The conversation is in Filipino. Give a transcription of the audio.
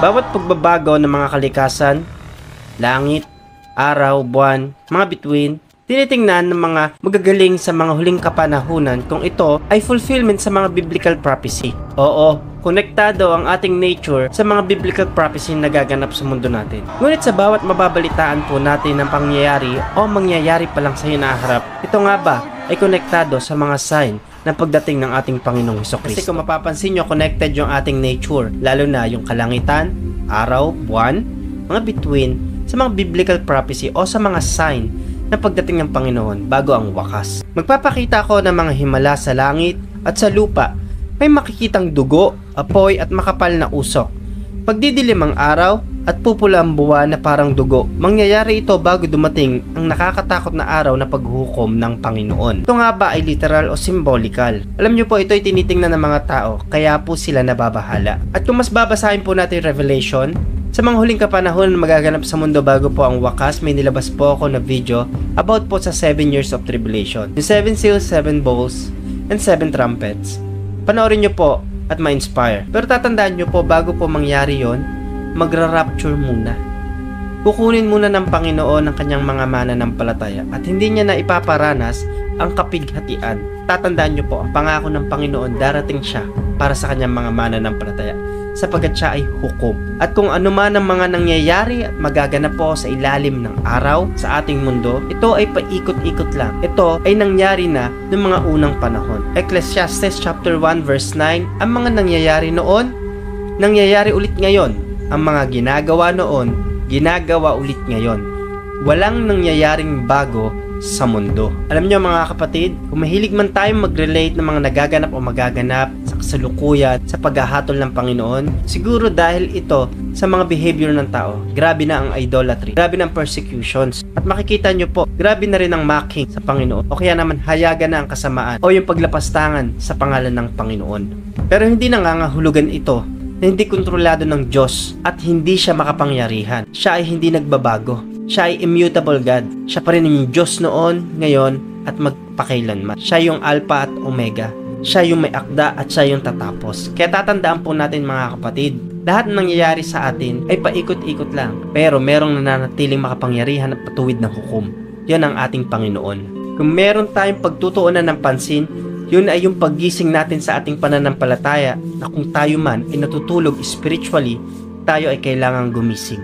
Bawat pagbabago ng mga kalikasan, langit, araw, buwan, mga bituin, tinitingnan ng mga magagaling sa mga huling kapanahunan kung ito ay fulfillment sa mga biblical prophecy. Oo, konektado ang ating nature sa mga biblical prophecy na nagaganap sa mundo natin. Ngunit sa bawat mababalitaan po natin ng pangyayari o mangyayari pa lang sa hinaharap, ito nga ba ay konektado sa mga sign ng pagdating ng ating Panginoong Hesukristo? Kasi kung mapapansin nyo, connected yung ating nature, lalo na yung kalangitan, araw, buwan, mga bituin, sa mga biblical prophecy o sa mga sign ng pagdating ng Panginoon bago ang wakas. Magpapakita ako ng mga himala sa langit at sa lupa. May makikitang dugo, apoy at makapal na usok. Pagdidilim ang araw at pupula ang buwan na parang dugo. Mangyayari ito bago dumating ang nakakatakot na araw na paghukom ng Panginoon. Ito nga ba ay literal o symbolical? Alam nyo po, ito ay tinitingnan ng mga tao, kaya po sila nababahala. At kung mas babasahin po natin Revelation, sa mga huling kapanahon na magaganap sa mundo bago po ang wakas, may nilabas po ako na video about po sa 7 years of tribulation. Yung 7 seals, 7 bowls, and 7 trumpets. Panoorin nyo po at ma-inspire. Pero tatandaan nyo po, bago po mangyari yon, magra-rapture muna. Kukunin muna ng Panginoon ang kanyang mga mananampalataya at hindi niya na ipaparanas ang kapighatian. Tatandaan nyo po, ang pangako ng Panginoon, darating siya para sa kanyang mga mananampalataya, sapagkat siya ay hukom. At kung ano man ang mga nangyayari at magaganap po sa ilalim ng araw sa ating mundo, ito ay paikot-ikot lang. Ito ay nangyari na ng mga unang panahon. Ecclesiastes chapter 1 verse 9, ang mga nangyayari noon, nangyayari ulit ngayon. Ang mga ginagawa noon, ginagawa ulit ngayon. Walang nangyayaring bago sa mundo. Alam nyo mga kapatid, kung mahilig man tayo mag-relate ng mga nagaganap o magaganap sa kasalukuyan, sa paghahatol ng Panginoon, siguro dahil ito sa mga behavior ng tao. Grabe na ang idolatry, grabe na ang persecutions, at makikita nyo po, grabe na rin ang mocking sa Panginoon, o kaya naman hayagan na ang kasamaan o yung paglapastangan sa pangalan ng Panginoon. Pero hindi nangangahulugan ito na hindi kontrolado ng Diyos at hindi siya makapangyarihan. Siya ay hindi nagbabago. Siya ay immutable God. Siya pa rin yung Diyos noon, ngayon, at magpakailanman. Siya yung Alpha at Omega. Siya yung may akda at siya yung tatapos. Kaya tatandaan po natin mga kapatid, lahat ng nangyayari sa atin ay paikot-ikot lang. Pero merong nananatiling makapangyarihan at patuwid ng hukom. Yan ang ating Panginoon. Kung meron tayong pagtutuunan ng pansin, yun ay yung paggising natin sa ating pananampalataya na kung tayo man ay natutulog spiritually, tayo ay kailangang gumising.